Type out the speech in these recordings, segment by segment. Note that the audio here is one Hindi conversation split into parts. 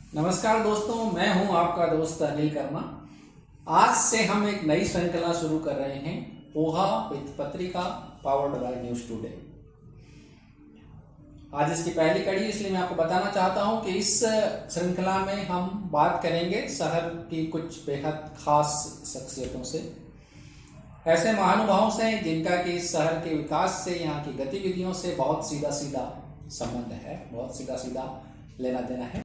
नमस्कार दोस्तों, मैं हूं आपका दोस्त अनिल कर्मा। आज से हम एक नई श्रृंखला शुरू कर रहे हैं, पोहा विद पत्रिका पावर्ड बाय न्यूज टुडे। आज इसकी पहली कड़ी, इसलिए मैं आपको बताना चाहता हूं कि इस श्रृंखला में हम बात करेंगे शहर की कुछ बेहद खास शख्सियतों से, ऐसे महानुभावों से जिनका कि इस शहर के विकास से, यहाँ की गतिविधियों से बहुत सीधा सीधा संबंध है, बहुत सीधा सीधा लेना देना है।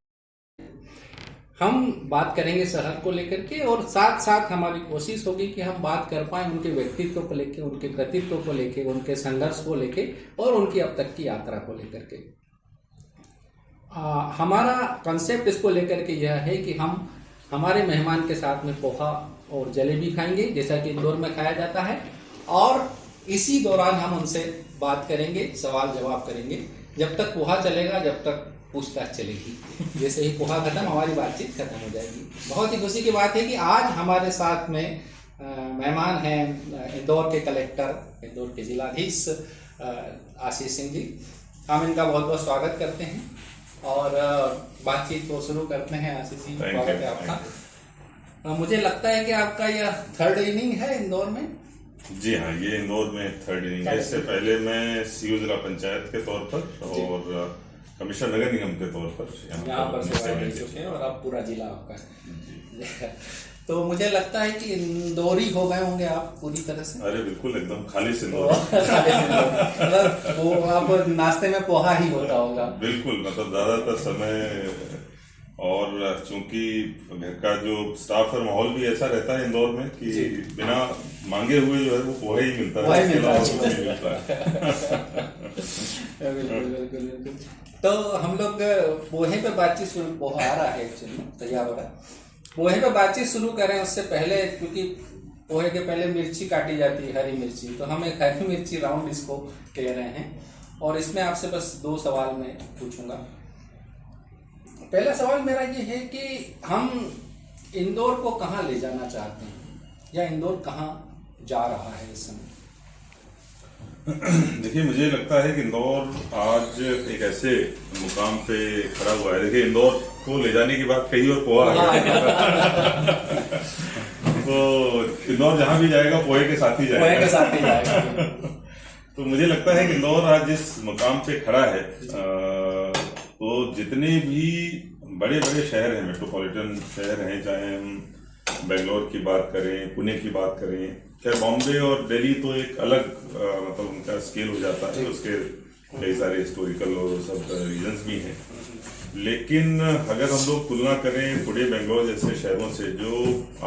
हम बात करेंगे शहर को लेकर के, और साथ साथ हमारी कोशिश होगी कि हम बात कर पाएं उनके व्यक्तित्व को लेकर, उनके कृतित्व को लेकर, उनके संघर्ष को लेकर और उनकी अब तक की यात्रा को लेकर के। हमारा कंसेप्ट इसको लेकर के यह है कि हम हमारे मेहमान के साथ में पोहा और जलेबी खाएंगे, जैसा कि इंदौर में खाया जाता है, और इसी दौरान हम उनसे बात करेंगे, सवाल जवाब करेंगे, जब तक पोहा चलेगा, जब तक पूछताछ चलेगी। जैसे ही पोहा खत्म, हमारी बातचीत खत्म हो जाएगी। बहुत ही खुशी की बात है कि आज हमारे साथ में मेहमान हैं इंदौर के कलेक्टर, इंदौर के जिलाधीश आशीष सिंह जी। हम इनका बहुत बहुत स्वागत करते हैं और बातचीत को शुरू करते हैं। आशीष जी, स्वागत है आपका। मुझे लगता है कि आपका यह थर्ड इनिंग है इंदौर में। जी हाँ, ये इंदौर में थर्ड इनिंग है। इससे पहले मैं सीयू जिला पंचायत के तौर पर और कमिश्नर नगर निगम के तौर पर यहाँ पर सेवाएं दे चुके हैं, और अब पूरा जिला आपका है। तो मुझे लगता है कि इंदौरी हो गए होंगे आप पूरी तरह से। अरे बिल्कुल, एकदम खाली से इंदौर। मतलब वो आप नाश्ते में पोहा ही होता होगा। बिल्कुल, मतलब ज्यादातर समय, और चूंकि घर का जो स्टाफ और माहौल भी ऐसा रहता है इंदौर में कि बिना मांगे हुए जो है वो पोहा ही मिलता है। बिल्कुल। तो हम लोग पोहे पे बातचीत शुरू, पोहा आ रहा है एक्चुअली, तैयार हो रहा है। पोहे पे बातचीत शुरू करें उससे पहले, क्योंकि पोहे के पहले मिर्ची काटी जाती है, हरी मिर्ची, तो हम एक हरी मिर्ची राउंड इसको कह रहे हैं, और इसमें आपसे बस 2 सवाल मैं पूछूंगा। पहला सवाल मेरा ये है कि हम इंदौर को कहाँ ले जाना चाहते हैं, या इंदौर कहाँ जा रहा है इस समय? देखिए, मुझे लगता है कि इंदौर आज एक ऐसे मुकाम पे खड़ा हुआ है। देखिए, इंदौर को ले जाने की बात कही और पोहा आ गया। तो इंदौर जहां भी जाएगा पोहे के साथ ही जाएगा। तो मुझे लगता है कि इंदौर आज जिस मुकाम पे खड़ा है, तो जितने भी बड़े बड़े शहर हैं, मेट्रोपॉलिटन शहर हैं, चाहे हम बेंगलोर की बात करें, पुणे की बात करें, चाहे बॉम्बे और दिल्ली, तो एक अलग मतलब उनका स्केल हो जाता है, उसके कई सारे हिस्टोरिकल और सब रीजंस भी हैं। लेकिन अगर हम लोग तुलना करें पुणे, बेंगलोर जैसे शहरों से, जो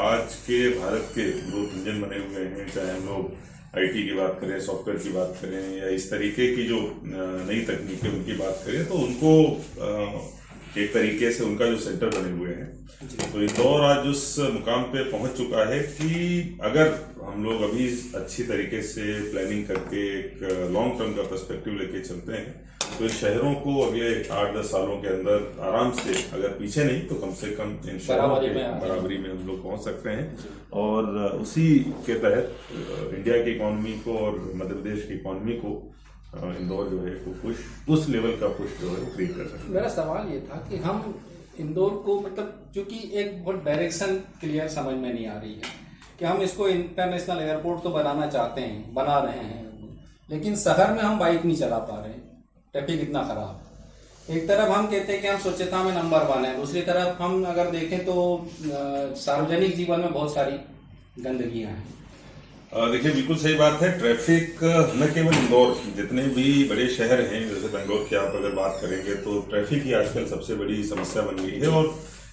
आज के भारत के ग्रोथ इंजन बने हुए हैं, चाहे हम लोग आईटी की बात करें, सॉफ्टवेयर की बात करें, या इस तरीके की जो नई तकनीकें उनकी बात करें, तो उनको एक तरीके से उनका जो सेंटर बने हुए हैं, तो इंदौर आज उस मुकाम पे पहुंच चुका है कि अगर हम लोग अभी अच्छी तरीके से प्लानिंग करके एक लॉन्ग टर्म का पर्सपेक्टिव लेके चलते हैं, तो इस शहरों को अगले 8-10 सालों के अंदर आराम से, अगर पीछे नहीं तो कम से कम इन शहरों की बराबरी में हम लोग पहुंच सकते हैं। और उसी के तहत इंडिया की इकोनॉमी को और मध्य प्रदेश की इकोनॉमी को इंदौर जो है वो पुश, उस लेवल का पुश जो है वो क्रिएट कर सकते हैं। मेरा सवाल ये था कि हम इंदौर को, मतलब क्योंकि एक बहुत डायरेक्शन क्लियर समझ में नहीं आ रही है कि हम इसको इंटरनेशनल एयरपोर्ट तो बनाना चाहते हैं, बना रहे हैं, लेकिन शहर में हम बाइक नहीं चला पा रहे हैं, ट्रैफिक इतना खराब। एक तरफ हम कहते हैं कि हम स्वच्छता में नंबर 1 है, दूसरी तरफ हम अगर देखें तो सार्वजनिक जीवन में बहुत सारी गंदगियां हैं। देखिए, बिल्कुल सही बात है। ट्रैफिक न केवल इंदौर, जितने भी बड़े शहर हैं, जैसे बेंगलोर की आप अगर बात करेंगे तो ट्रैफिक ही आजकल सबसे बड़ी समस्या बन गई है, और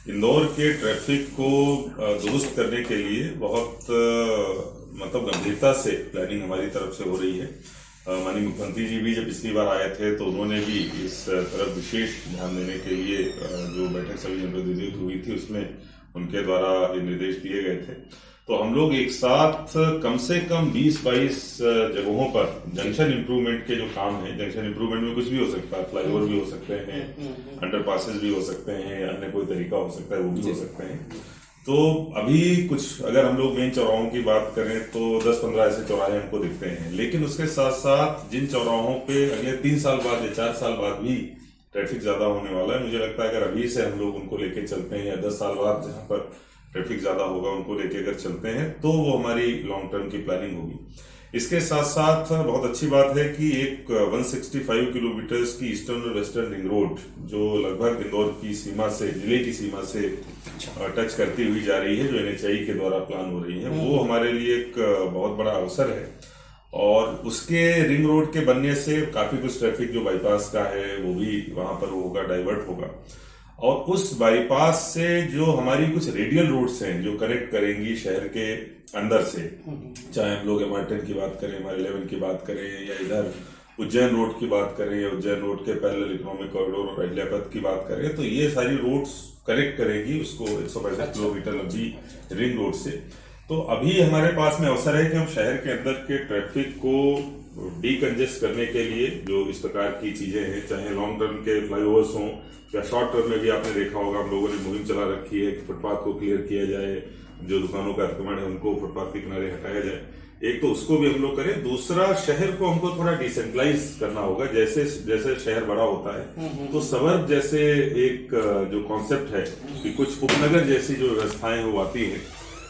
इंदौर के ट्रैफिक को दुरुस्त करने के लिए बहुत मतलब गंभीरता से प्लानिंग हमारी तरफ से हो रही है। माननीय मुख्यमंत्री जी भी जब पिछली बार आए थे तो उन्होंने भी इस तरफ विशेष ध्यान देने के लिए जो बैठक सभी जनप्रतिनिधियों की हुई थी उसमें उनके द्वारा ये निर्देश दिए गए थे। तो हम लोग एक साथ कम से कम 20-22 जगहों पर जंक्शन इंप्रूवमेंट के जो काम है, जंक्शन इंप्रूवमेंट में कुछ भी हो सकता है, फ्लाईओवर भी हो सकते हैं, अंडरपासेस भी हो सकते हैं, अन्य कोई तरीका हो सकता है, वो भी हो सकते हैं। तो अभी कुछ अगर हम लोग मेन चौराहों की बात करें तो 10-15 ऐसे चौराहे हमको दिखते हैं, लेकिन उसके साथ साथ जिन चौराहों पे अगले 3 साल बाद या 4 साल बाद भी ट्रैफिक ज्यादा होने वाला है। मुझे लगता है अगर अभी से हम लोग उनको लेके चलते हैं या 10 साल बाद जहाँ पर ट्रैफिक ज्यादा होगा उनको लेके अगर चलते हैं तो वो हमारी लॉन्ग टर्म की प्लानिंग होगी। इसके साथ साथ बहुत अच्छी बात है कि एक 165 किलोमीटर की ईस्टर्न और वेस्टर्न रिंग रोड जो लगभग इंदौर की सीमा से, जिले की सीमा से टच करती हुई जा रही है, जो NHAI के द्वारा प्लान हो रही है, वो हमारे लिए एक बहुत बड़ा अवसर है। और उसके रिंग रोड के बनने से काफी कुछ ट्रैफिक जो बाईपास का है वो भी वहां पर होगा, डाइवर्ट होगा। और उस बाईपास से जो हमारी कुछ रेडियल रोड्स हैं जो कनेक्ट करेंगी शहर के अंदर से, चाहे हम लोग MR10 की बात करें, MR11 की बात करें, या इधर उज्जैन रोड की बात करें, या उज्जैन रोड के पैरेलल इकोनॉमिक कॉरिडोर और अहिल्यापथ की बात करें, तो ये सारी रोड्स कनेक्ट करेगी उसको 165 किलोमीटर लंबी रिंग रोड से। तो अभी हमारे पास में अवसर है कि हम शहर के अंदर के ट्रैफिक को डीकंजेस्ट करने के लिए जो इस प्रकार की चीजें हैं, चाहे लॉन्ग टर्म के फ्लाईओवर्स हों या शॉर्ट टर्म में भी आपने देखा होगा हम लोगों ने मुहिम चला रखी है कि फुटपाथ को क्लियर किया जाए, जो दुकानों का अतिक्रमण है उनको फुटपाथ के किनारे हटाया जाए। एक तो उसको भी हम लोग करें, दूसरा शहर को हमको थोड़ा डिसेंट्रलाइज करना होगा। जैसे जैसे शहर बड़ा होता है तो सवर्ब जैसे एक जो कॉन्सेप्ट है कि कुछ उपनगर जैसी जो व्यवस्थाएं वो आती हैं,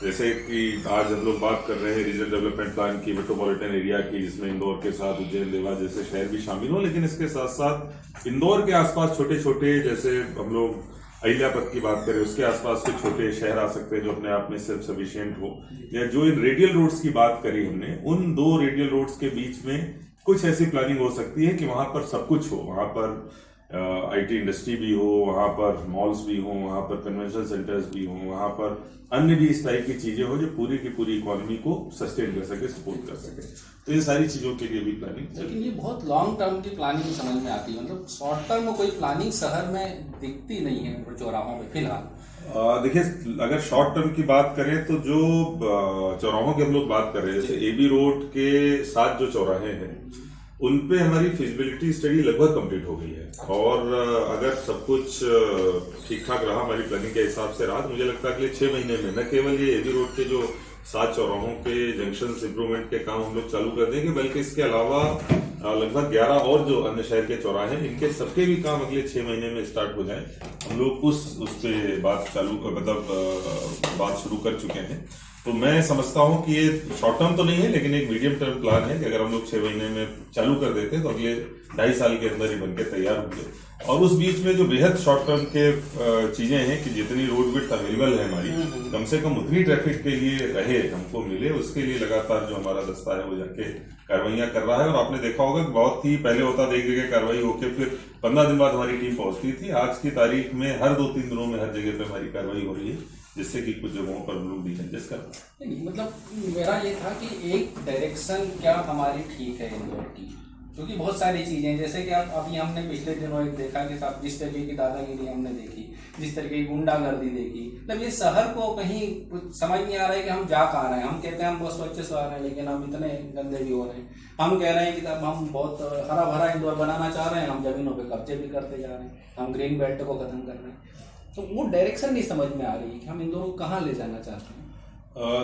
जैसे कि आज हम लोग बात कर रहे हैं रीजनल डेवलपमेंट प्लान की, मेट्रोपॉलिटन एरिया की, जिसमें इंदौर के साथ उज्जैन, देवास जैसे शहर भी शामिल हो, लेकिन इसके साथ साथ इंदौर के आसपास छोटे छोटे, जैसे हम लोग अहिल्यापथ की बात करें उसके आसपास कुछ छोटे शहर आ सकते हैं जो अपने आप में सेल्फ सफिशिएंट हो, या जो इन रेडियल रोड्स की बात करी हमने, उन दो रेडियल रोड्स के बीच में कुछ ऐसी प्लानिंग हो सकती है कि वहां पर सब कुछ हो, वहां पर IT इंडस्ट्री भी हो, वहां पर मॉल्स भी हो, वहां पर कन्वेंशन सेंटर्स भी हो, वहां पर अन्य भी इस टाइप की चीजें हो जो पूरी की पूरी इकोनॉमी को सस्टेन कर सके, सपोर्ट कर सके। तो इन सारी चीजों के लिए भी प्लानिंग। लेकिन ये बहुत लॉन्ग टर्म की प्लानिंग समझ में आती है, मतलब शॉर्ट टर्म में कोई प्लानिंग शहर में दिखती नहीं है चौराहों में फिलहाल। देखिए, अगर शॉर्ट टर्म की बात करें तो जो चौराहों की हम लोग बात कर रहे हैं, जैसे AB रोड के 7 जो चौराहे हैं उनपे हमारी फिजिबिलिटी स्टडी लगभग कंप्लीट हो गई है, और अगर सब कुछ ठीक ठाक रहा, हमारी प्लानिंग के हिसाब से रहा, तो मुझे लगता है कि 6 महीने में न केवल ये AB रोड के जो 7 चौराहों के जंक्शन इंप्रूवमेंट के काम हम लोग चालू कर देंगे, बल्कि इसके अलावा लगभग 11 और जो अन्य शहर के चौराहे हैं इनके सबके भी काम अगले 6 महीने में स्टार्ट हो जाए। हम लोग उस पे बात शुरू कर चुके हैं। तो मैं समझता हूं कि ये शॉर्ट टर्म तो नहीं है, लेकिन एक मीडियम टर्म प्लान है कि अगर हम लोग 6 महीने में चालू कर देते हैं तो अगले 2.5 साल के अंदर ही बनके तैयार होंगे। और उस बीच में जो बेहद शॉर्ट टर्म के चीजें हैं कि जितनी रोड विड्थ अवेलेबल है हमारी, कम से कम उतनी ट्रैफिक के लिए रहे, हमको मिले, उसके लिए लगातार जो हमारा दस्ता है वो जाके कार्रवाइयां कर रहा है। और आपने देखा होगा कि बहुत ही पहले होता था एक जगह कार्रवाई होकर फिर 15 दिन बाद हमारी टीम पहुंचती थी। आज की तारीख में हर 2-3 दिनों में हर जगह पे हमारी कार्रवाई हो रही है, जिससे कि कुछ जगहों पर हम लोग डिकंजेस्ट कर रहे हैं। मतलब मेरा ये था कि एक डायरेक्शन क्या हमारी ठीक है इंदौर की, क्योंकि बहुत सारी चीजें, जैसे कि आप अभी हमने पिछले दिनों एक देखा कि साहब जिस तरीके की दादागिरी हमने देखी, जिस तरीके की गुंडागर्दी देखी, मतलब ये शहर को कहीं समझ नहीं आ रहा है कि हम जा कहाँ रहे हैं। हम कहते हैं हम बहुत स्वच्छ शहर हैं, लेकिन हम इतने गंदे भी हो रहे हैं। हम कह रहे हैं कि हम बहुत हरा भरा इंदौर बनाना चाह रहे हैं, हम जमीनों पे कब्जे भी करते जा रहे हैं, हम ग्रीन बेल्ट को खत्म कर रहे हैं। तो वो डायरेक्शन नहीं समझ में आ रही कि हम इंदौर को कहाँ ले जाना चाहते हैं।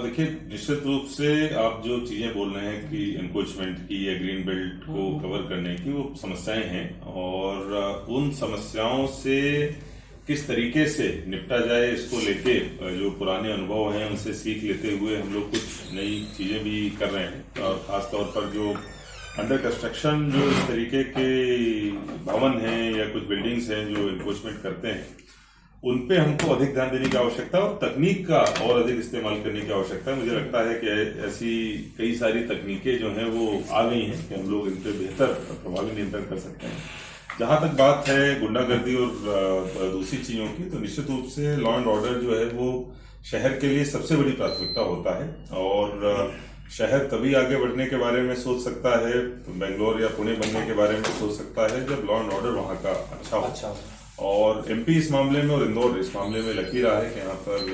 देखिए, निश्चित रूप से आप जो चीजें बोल रहे हैं कि एनक्रोचमेंट की या ग्रीन बेल्ट को कवर करने की, वो समस्याएं हैं, और उन समस्याओं से किस तरीके से निपटा जाए इसको लेके जो पुराने अनुभव हैं उनसे सीख लेते हुए हम लोग कुछ नई चीजें भी कर रहे हैं। और खासतौर पर जो अंडर कंस्ट्रक्शन जो इस तरीके के भवन हैं या कुछ बिल्डिंग्स हैं जो एनक्रोचमेंट करते हैं, उन पे हमको अधिक ध्यान देने की आवश्यकता है और तकनीक का और अधिक इस्तेमाल करने की आवश्यकता है। मुझे लगता है कि ऐसी कई सारी तकनीकें जो हैं वो आ गई हैं कि हम लोग इन पे बेहतर प्रभावी नियंत्रण कर सकते हैं। जहां तक बात है गुंडागर्दी और दूसरी चीजों की, तो निश्चित रूप से लॉ एंड ऑर्डर जो है वो शहर के लिए सबसे बड़ी प्राथमिकता होता है, और शहर तभी आगे बढ़ने के बारे में सोच सकता है, बेंगलोर या पुणे बनने के बारे में सोच सकता है, जब लॉ एंड ऑर्डर वहां का अच्छा हो। और MP इस मामले में और इंदौर इस मामले में लकी रहा है कि यहाँ पर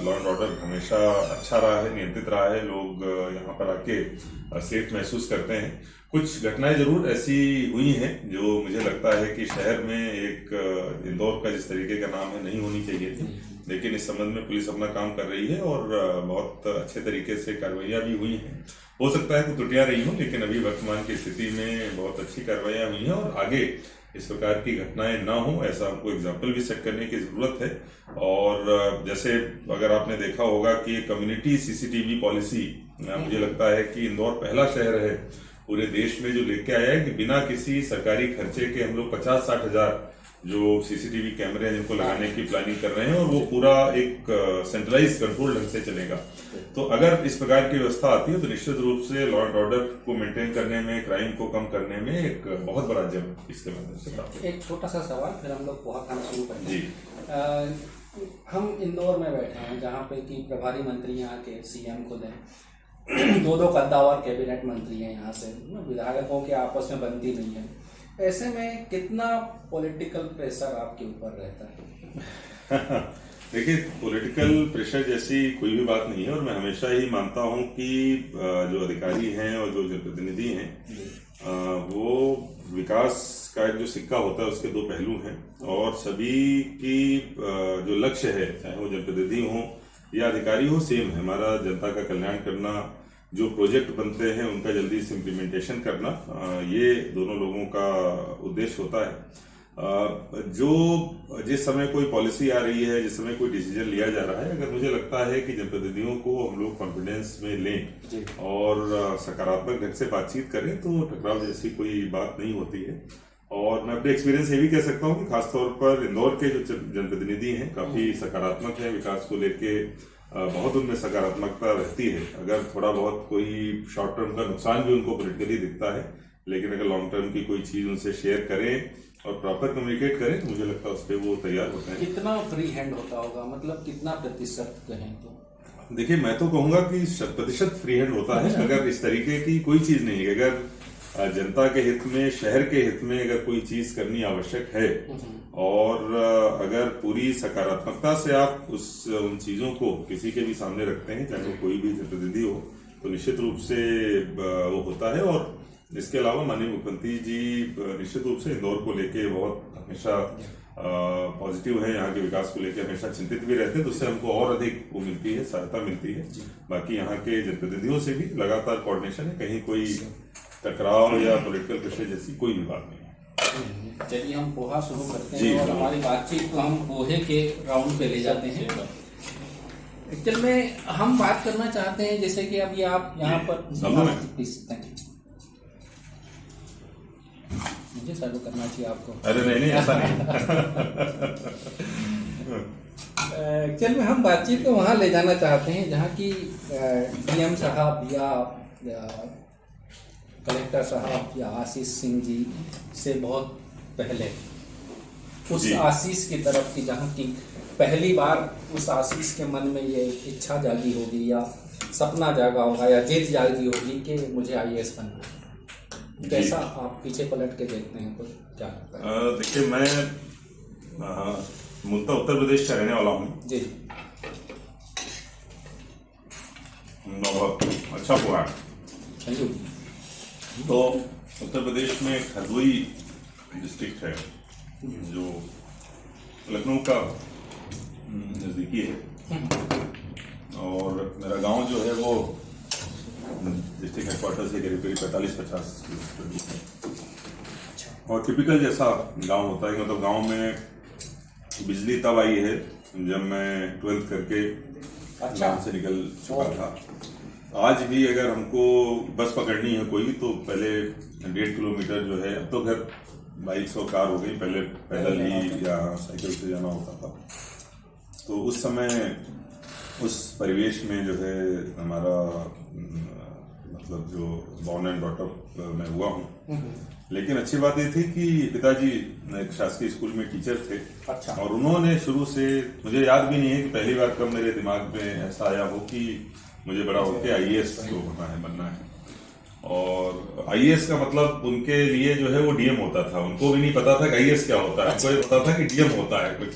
लॉ एंड ऑर्डर हमेशा अच्छा रहा है, नियंत्रित रहा है, लोग यहाँ पर आके सेफ महसूस करते हैं। कुछ घटनाएं जरूर ऐसी हुई हैं जो मुझे लगता है कि शहर में एक इंदौर का जिस तरीके का नाम है नहीं होनी चाहिए थी, लेकिन इस संबंध में पुलिस अपना काम कर रही है और बहुत अच्छे तरीके से कार्रवाइयां भी हुई हैं। हो सकता है कुछ त्रुटियां रही हों, लेकिन अभी वर्तमान की स्थिति में बहुत अच्छी कार्रवाइयां हुई हैं और आगे इस प्रकार की घटनाएं ना हो, ऐसा हमको एग्जाम्पल भी सेट करने की जरूरत है। और जैसे अगर आपने देखा होगा कि कम्युनिटी सीसीटीवी पॉलिसी, मुझे लगता है कि इंदौर पहला शहर है पूरे देश में जो लेके आया है कि बिना किसी सरकारी खर्चे के हम लोग 50-60 हजार जो सीसीटीवी कैमरे हैं जिनको लगाने की प्लानिंग कर रहे हैं, और वो पूरा एक सेंट्रलाइज कंट्रोल ढंग से चलेगा। तो अगर इस प्रकार की व्यवस्था आती है तो निश्चित रूप से लॉ एंड ऑर्डर को मेंटेन करने में, क्राइम को कम करने में एक बहुत बड़ा जम इसके माध्यम से प्राप्त है। एक छोटा सा सवाल, फिर हम लोग पोहा खाना शुरू करेंगे जी। हम इंदौर में बैठे हैं जहाँ पे कि प्रभारी मंत्री यहाँ के सीएम खुद हैं, दो कद्दावर कैबिनेट मंत्री हैं यहाँ से, विधायकों के आपस में बनती नहीं है। ऐसे में कितना पॉलिटिकल प्रेशर आपके ऊपर रहता है? देखिए, पॉलिटिकल प्रेशर जैसी कोई भी बात नहीं है, और मैं हमेशा ही मानता हूं कि जो अधिकारी हैं और जो जनप्रतिनिधि हैं वो विकास का एक जो सिक्का होता है उसके दो पहलू हैं, और सभी की जो लक्ष्य है, चाहे वो जनप्रतिनिधि हो या अधिकारी हो, सेम है। हमारा जनता का कल्याण करना, जो प्रोजेक्ट बनते हैं उनका जल्दी से इम्प्लीमेंटेशन करना, ये दोनों लोगों का उद्देश्य होता है। जिस समय कोई पॉलिसी आ रही है, जिस समय कोई डिसीजन लिया जा रहा है, अगर मुझे लगता है कि जनप्रतिनिधियों को हम लोग कॉन्फिडेंस में लें और सकारात्मक ढंग से बातचीत करें तो टकराव जैसी कोई बात नहीं होती है। और मैं अपने एक्सपीरियंस ये भी कह सकता हूँ कि खासतौर पर इंदौर के जो जनप्रतिनिधि हैं काफी सकारात्मक है, विकास को लेके बहुत उनमें सकारात्मकता रहती है। अगर थोड़ा बहुत कोई शॉर्ट टर्म का नुकसान भी उनको पॉलिटिकली दिखता है, लेकिन अगर लॉन्ग टर्म की कोई चीज उनसे शेयर करें और प्रॉपर कम्युनिकेट करें तो मुझे लगता है उस पर वो तैयार होते हैं। कितना फ्री हैंड होता होगा, मतलब कितना प्रतिशत कहें तो? देखिए, मैं तो कहूंगा कि 100% फ्री हैंड होता है। अगर इस तरीके की कोई चीज नहीं है, अगर जनता के हित में, शहर के हित में अगर कोई चीज करनी आवश्यक है और अगर पूरी सकारात्मकता से आप उन चीजों को किसी के भी सामने रखते हैं, चाहे वो कोई भी जनप्रतिनिधि हो, तो निश्चित रूप से वो होता है। और इसके अलावा माननीय मुख्यमंत्री जी निश्चित रूप से इंदौर को लेके बहुत हमेशा पॉजिटिव है, यहाँ के विकास को लेकर हमेशा चिंतित भी रहते हैं, तो उससे हमको और अधिक वो मिलती है, सहायता मिलती है। बाकी यहाँ के जनप्रतिनिधियों से भी लगातार कोऑर्डिनेशन है, कहीं कोई टकराव या पॉलिटिकल प्रेशर जैसी कोई भी बात नहीं है। चलिए हम पोहा शुरू करते हैं और हमारी बातचीत को हम पोहे के राउंड पे ले जाते हैं। एक्चुअल में हम बात करना चाहते हैं, जैसे कि अभी आप यहाँ पर प्लीज, थैंक यू, मुझे सर्व करना चाहिए आपको। अरे नहीं, ऐसा नहीं। एक्चुअल में हम बातचीत को वहाँ ले जाना चाहते हैं जहाँ की डीएम साहब या कलेक्टर साहब या आशीष सिंह जी से बहुत पहले उस आशीष की तरफ की, जहाँ की पहली बार उस आशीष के मन में ये इच्छा जागी होगी या सपना जागा होगा या जिद जागी होगी कि मुझे आईएएस बनना है। कैसा आप पीछे पलट के देखते हैं तो क्या लगता है? देखिए, मैं मूलतः उत्तर प्रदेश का रहने वाला हूँ जी। बहुत अच्छा हुआ। तो उत्तर प्रदेश में हरदोई डिस्ट्रिक्ट है जो लखनऊ का नजदीकी है, और मेरा गांव जो है वो डिस्ट्रिक्ट हेडक्वार्टर से करीब 45-50 किलोमीटर दूर है। और टिपिकल जैसा गांव होता है, मतलब गांव में बिजली तब आई है जब मैं 12th करके गांव से निकल चुका था। आज भी अगर हमको बस पकड़नी है कोई, तो पहले 1.5 किलोमीटर जो है, अब तो घर बाइक और कार हो गई, पहले पैदल ही या साइकिल से जाना होता था। तो उस समय उस परिवेश में जो है हमारा मतलब जो बॉर्न एंड ब्रॉट अप मैं हुआ हूँ। लेकिन अच्छी बात ये थी कि पिताजी एक शासकीय स्कूल में टीचर थे। अच्छा। और उन्होंने शुरू से, मुझे याद भी नहीं है कि पहली बार कब मेरे दिमाग में ऐसा आया हो कि मुझे बड़ा होकर आईएएस को बनना है। और आईएएस का मतलब उनके लिए जो है वो डीएम होता था, उनको भी नहीं पता था कि आईएएस क्या होता है। उनको ये पता था कि डीएम होता है कुछ,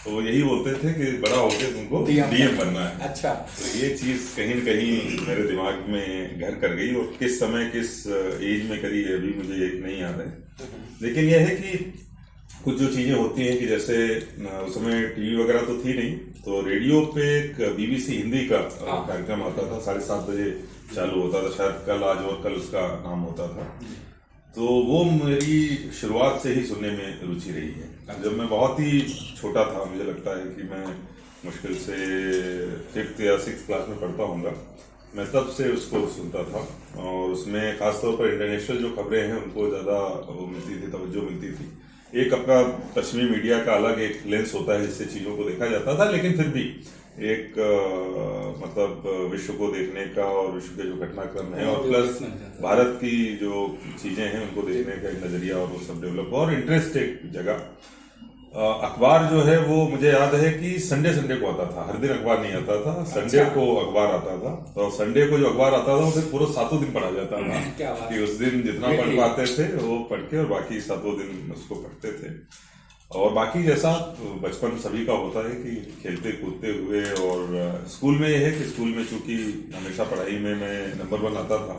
तो यही बोलते थे कि बड़ा होकर तुमको डीएम बनना है। अच्छा। तो ये चीज कहीं न कहीं मेरे दिमाग में घर कर गई, और किस समय किस एज में करी है अभी मुझे एक नहीं याद है। लेकिन यह है कि कुछ जो चीजें होती हैं कि जैसे उस समय टीवी वगैरह तो थी नहीं, तो रेडियो पे एक बीबीसी हिंदी का कार्यक्रम आता था, 7:30 बजे चालू होता था, शायद कल आज और कल उसका नाम होता था। तो वो मेरी शुरुआत से ही सुनने में रुचि रही है। जब मैं बहुत ही छोटा था, मुझे लगता है कि मैं मुश्किल से 5th या 6th क्लास में पढ़ता होऊंगा, मैं तब से उसको सुनता था। और उसमें खासतौर पर इंटरनेशनल जो खबरें हैं उनको ज़्यादा वो मिलती थी, तवज्जो मिलती थी। एक अपना पश्चिमी मीडिया का अलग एक लेंस होता है जिससे चीज़ों को देखा जाता था, लेकिन फिर भी एक मतलब विश्व को देखने का और विश्व के जो घटनाक्रम है और प्लस भारत की जो चीजें हैं उनको देखने का एक नजरिया और वो सब डेवलप और इंटरेस्ट एक जगह। अखबार जो है वो मुझे याद है कि संडे को आता था, हर दिन अखबार नहीं आता था, संडे को अखबार आता था। और संडे को जो अखबार आता था वो फिर पूरा 7 दिन पढ़ा जाता था कि उस दिन जितना पढ़ पाते थे वो पढ़ के और बाकी 7 दिन उसको पढ़ते थे। और बाकी जैसा बचपन सभी का होता है कि खेलते कूदते हुए, और स्कूल में ये है कि स्कूल में चूंकि हमेशा पढ़ाई में मैं नंबर 1 आता था,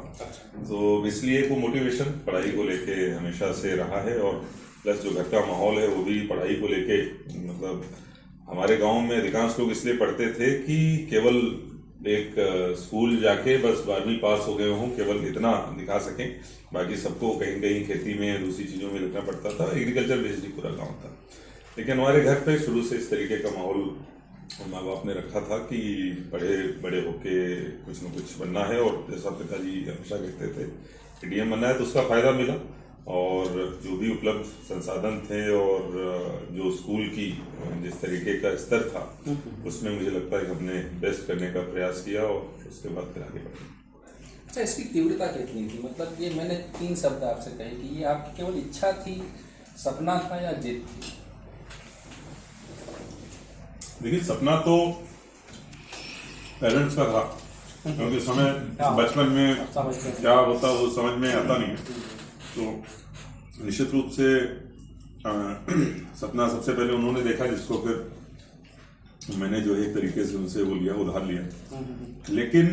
तो इसलिए वो मोटिवेशन पढ़ाई को लेके हमेशा से रहा है। और प्लस जो घर का माहौल है वो भी पढ़ाई को लेके, मतलब हमारे गांव में अधिकांश लोग इसलिए पढ़ते थे कि केवल एक स्कूल जाके बस 12वीं पास हो गए हों, केवल इतना दिखा सकें, बाकी सबको कहीं कहीं खेती में दूसरी चीज़ों में लगना पड़ता था। एग्रीकल्चर बेस्ड ही पूरा गाँव था। लेकिन हमारे घर पे शुरू से इस तरीके का माहौल माँ बाप ने रखा था कि बड़े बड़े होके कुछ न कुछ बनना है। और जैसा पिताजी हमेशा कहते थे कि डीएम बनना है, तो उसका फायदा मिला। और जो भी उपलब्ध संसाधन थे और जो स्कूल की जिस तरीके का स्तर था उसमें मुझे लगता है कि हमने बेस्ट करने का प्रयास किया और उसके बाद फिर आगे बढ़े। अच्छा, इसकी तीव्रता कितनी थी? मतलब ये मैंने 3 शब्द आपसे कहे कि ये आपकी केवल इच्छा थी, सपना था या जिद थी? देखिए, सपना तो पेरेंट्स का था, क्योंकि समय बचपन में क्या होता वो समझ में आता नहीं। तो निश्चित रूप से सपना सबसे पहले उन्होंने देखा, जिसको फिर मैंने जो एक तरीके से उनसे वो लिया, उधार लिया। लेकिन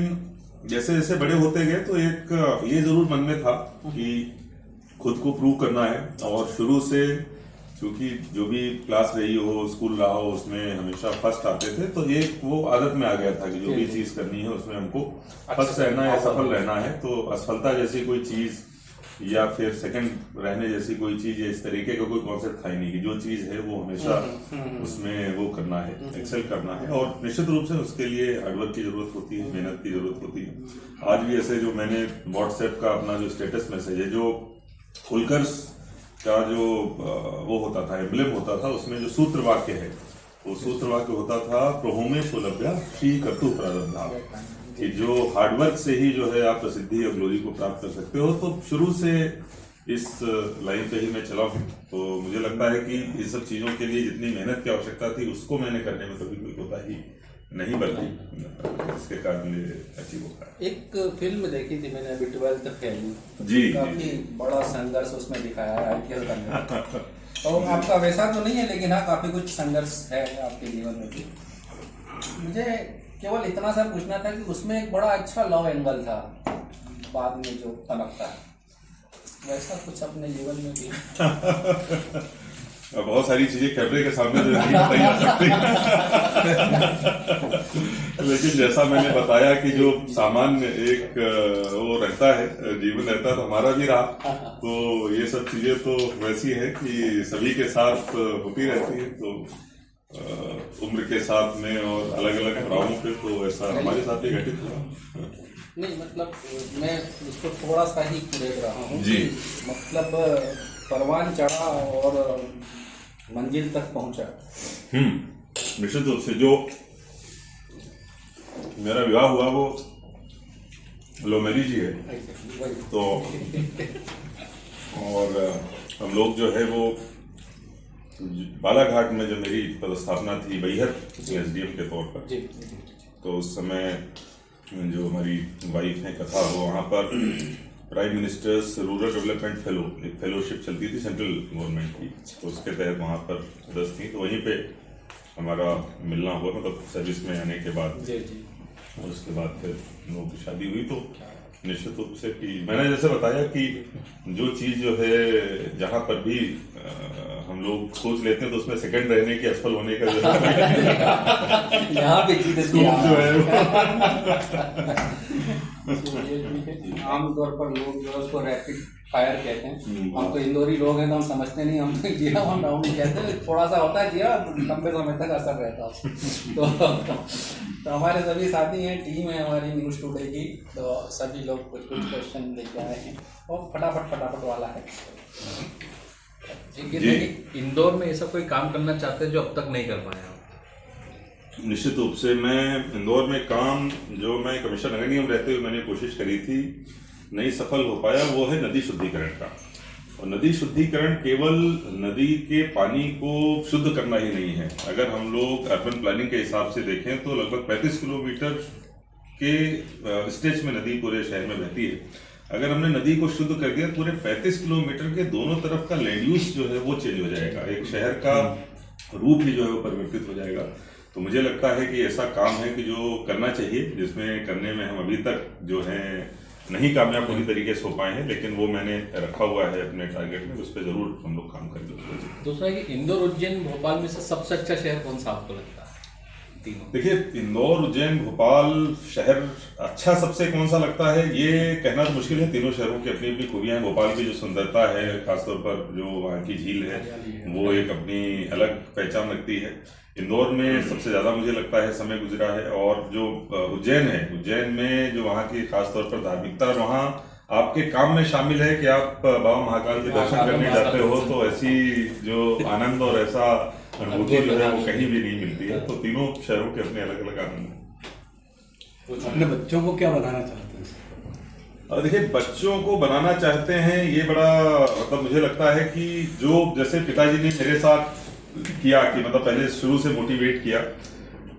जैसे जैसे बड़े होते गए तो एक ये जरूर मन में था कि खुद को प्रूव करना है। और शुरू से क्योंकि जो भी क्लास रही हो, स्कूल रहा हो, उसमें हमेशा फर्स्ट आते थे, तो ये वो आदत में आ गया था कि जो भी चीज करनी है उसमें हमको फर्स्ट रहना है, सफल रहना है। तो असफलता जैसी कोई चीज या फिर सेकंड रहने जैसी कोई चीज, इस तरीके का कोई कॉन्सेप्ट था ही नहीं कि जो चीज है वो हमेशा उसमें वो करना है, एक्सेल करना है। और निश्चित रूप से उसके लिए हार्डवर्क की जरूरत होती है, मेहनत की जरूरत होती है। आज भी ऐसे जो मैंने व्हाट्सएप का अपना जो स्टेटस मैसेज है, जो खुलकर का जो वो होता था, एम्ब्लेम होता था, उसमें जो सूत्र वाक्य है, वो सूत्र वाक्य होता था प्रोहोमे सुलभ्य श्री कर्तु प्रारब्धा, कि जो हार्डवर्क से ही जो है आप प्रसिद्धि और ग्लोरी को प्राप्त कर सकते हो। तो शुरू से इस लाइन पे ही मैं चला हूँ। तो मुझे लगता है कि इन सब चीजों के लिए जितनी मेहनत की आवश्यकता थी उसको मैंने करने में कभी कोई कोताही नहीं बरती, इसके कारण ये अचीव होता है। एक फिल्म देखी थी मैंने अभी, 12th फेल, जी, काफी बड़ा संघर्ष उसमें दिखाया है IPS करने का। तो आपका वैसा तो नहीं है, लेकिन हाँ काफी कुछ संघर्ष है आपके जीवन में भी। मुझे केवल इतना सा पूछना था कि उसमें एक बड़ा अच्छा लव एंगल था बाद में जो पनपता है, वैसा कुछ अपने जीवन में भी? बहुत सारी चीजें कैमरे के सामने तो नहीं बताई जा सकती लेकिन जैसा मैंने बताया कि जो सामान्य एक वो रहता है, जीवन रहता है, तो हमारा भी रहा। तो ये सब चीजें तो वैसी है कि सभी के साथ होती रहती है। तो उम्र के साथ में और अलग अलग पड़ावों पे, तो ऐसा हमारे साथ भी घटित हुआ। नहीं, मतलब मैं उसको थोड़ा सा ही देख रहा हूँ जी। मतलब परवान चढ़ा और मंजिल तक पहुंचा। निश्चित रूप से जो मेरा विवाह हुआ वो लव मैरिज ही है। तो और हम लोग जो है वो बालाघाट में जो मेरी पदस्थापना थी बैहर SDM के तौर पर, तो उस समय जो हमारी वाइफ है कथा, वो वहाँ पर prime ministers rural development fellow, एक फेलोशिप चलती थी सेंट्रल गवर्नमेंट की, तो उसके तहत वहाँ पर सदस्य थी। तो वहीं पे हमारा मिलना हुआ, मतलब सर्विस में आने के बाद। और उसके बाद फिर लोगों की शादी हुई। तो निश्चित रूप से कि मैंने जैसे बताया कि जो चीज जो है जहाँ पर भी हम लोग सोच लेते हैं तो उसमें सेकंड रहने की, असफल होने का यहाँ पे जो है आमतौर पर लोग जो है उसको रैपिड फायर कहते हैं। हम तो इंदौरी लोग हैं तो हम समझते नहीं, हम तो जीरा वन राउंड ही कहते हैं। थोड़ा सा होता है जीरा, लंबे समय तक असर रहता है। तो हमारे सभी साथी हैं, टीम है हमारी न्यूज़ टुडे की, तो सभी लोग कुछ कुछ क्वेश्चन लेके आए हैं और फटाफट वाला है। इंदौर में ऐसा कोई काम करना चाहते हैं जो अब तक नहीं कर पाए आप? निश्चित रूप से मैं इंदौर में काम जो मैं कमिश्नर नगर निगम रहते हुए मैंने कोशिश करी थी, नहीं सफल हो पाया, वो है नदी शुद्धिकरण का। और नदी शुद्धिकरण केवल नदी के पानी को शुद्ध करना ही नहीं है। अगर हम लोग अर्बन प्लानिंग के हिसाब से देखें तो लगभग 35 किलोमीटर के स्ट्रेच में नदी पूरे शहर में बहती है। अगर हमने नदी को शुद्ध कर दिया, पूरे 35 किलोमीटर के दोनों तरफ का लैंड यूज जो है वो चेंज हो जाएगा, एक शहर का रूप ही जो है वो परिवर्तित हो जाएगा। तो मुझे लगता है कि ऐसा काम है कि जो करना चाहिए, जिसमें करने में हम अभी तक जो है नहीं कामयाब पूरी तरीके से हो पाए हैं, लेकिन वो मैंने रखा हुआ है अपने टारगेट में, उस पर जरूर हम लोग काम करेंगे। दूसरा है कि इंदौर, उज्जैन, भोपाल में से सबसे अच्छा शहर कौन सा आपको लगता है तीनों? देखिए, इंदौर, उज्जैन, भोपाल शहर अच्छा सबसे कौन सा लगता है ये कहना तो मुश्किल है। तीनों शहरों की अपनी अपनी खूबियां हैं। भोपाल की जो सुंदरता है, खासतौर पर जो वहाँ की झील है, वो एक अपनी अलग पहचान रखती है। इंदौर में सबसे ज्यादा मुझे लगता है समय गुजरा है। और जो उज्जैन है, उज्जैन में जो वहाँ की खासतौर पर धार्मिकता, वहाँ आपके काम में शामिल है कि आप बाबा महाकाल के दर्शन करने जाते हो, तो ऐसी जो आनंद और ऐसा अनुभूति जो है वो कहीं भी नहीं मिलती है। तो तीनों शहरों के अपने अलग अलग आनंद हैं। अपने बच्चों को क्या बनाना चाहते हैं? देखिए, बच्चों को बनाना चाहते हैं, ये बड़ा मतलब मुझे लगता है कि जो जैसे पिताजी ने मेरे साथ किया कि मतलब पहले शुरू से मोटिवेट किया,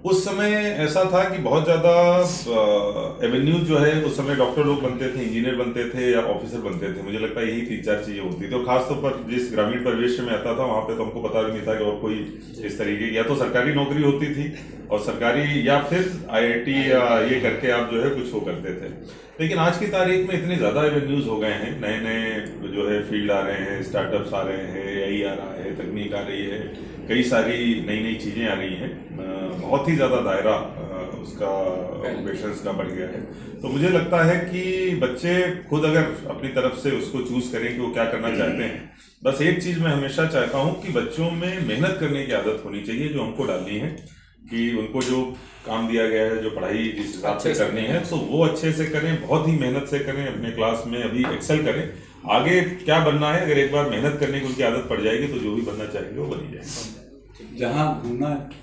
उस समय ऐसा था कि बहुत ज्यादा एवेन्यूज जो है उस समय डॉक्टर लोग बनते थे, इंजीनियर बनते थे या ऑफिसर बनते थे। मुझे लगता है यही 3-4 चीजें होती थी। और खासतौर पर जिस ग्रामीण परिवेश में आता था वहां पे तो हमको पता भी नहीं था कि और कोई इस तरीके की, या तो सरकारी नौकरी होती थी और सरकारी, या फिर IIT या ये करके आप जो है कुछ वो करते थे। लेकिन आज की तारीख में इतने ज्यादा एवेन्यूज हो गए हैं, नए नए जो है फील्ड आ रहे हैं, स्टार्टअप्स आ रहे हैं, AI आ रहा है, तकनीक आ रही है, कई सारी नई नई चीजें आ रही हैं, बहुत ही ज्यादा दायरा उसका ऑपरेशंस का बढ़ गया है। तो मुझे लगता है कि बच्चे खुद अगर अपनी तरफ से उसको चूज करें कि वो क्या करना चाहते हैं। बस एक चीज मैं हमेशा चाहता हूं कि बच्चों में मेहनत करने की आदत होनी चाहिए, जो हमको डालनी है, कि उनको जो काम दिया गया है, जो पढ़ाई जिस हिसाब से करनी है, तो वो अच्छे से करें, बहुत ही मेहनत से करें, अपने क्लास में अभी एक्सेल करें। आगे क्या बनना है, अगर एक बार मेहनत करने की उनकी आदत पड़ जाएगी तो जो भी बनना चाहेंगे वो बन जाएगा। जहाँ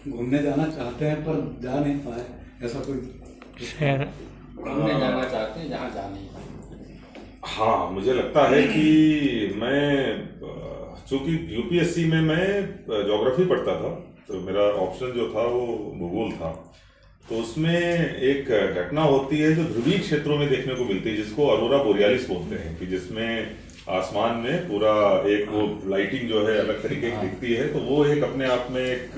घूमने जाना चाहते हैं पर जा नहीं पाए, ऐसा कोई शहर घूमने जाना चाहते हैं जहाँ जा नहीं पाए? हाँ, मुझे लगता है कि मैं चूंकि UPSC में मैं ज्योग्राफी पढ़ता था, तो मेरा ऑप्शन जो था वो भूगोल था। तो उसमें एक घटना होती है जो ध्रुवीय क्षेत्रों में देखने को मिलती है, जिसको अरोरा बोरियालिस बोलते हैं, कि जिसमें आसमान में पूरा एक वो लाइटिंग जो है अलग तरीके की दिखती है। तो वो एक अपने आप में एक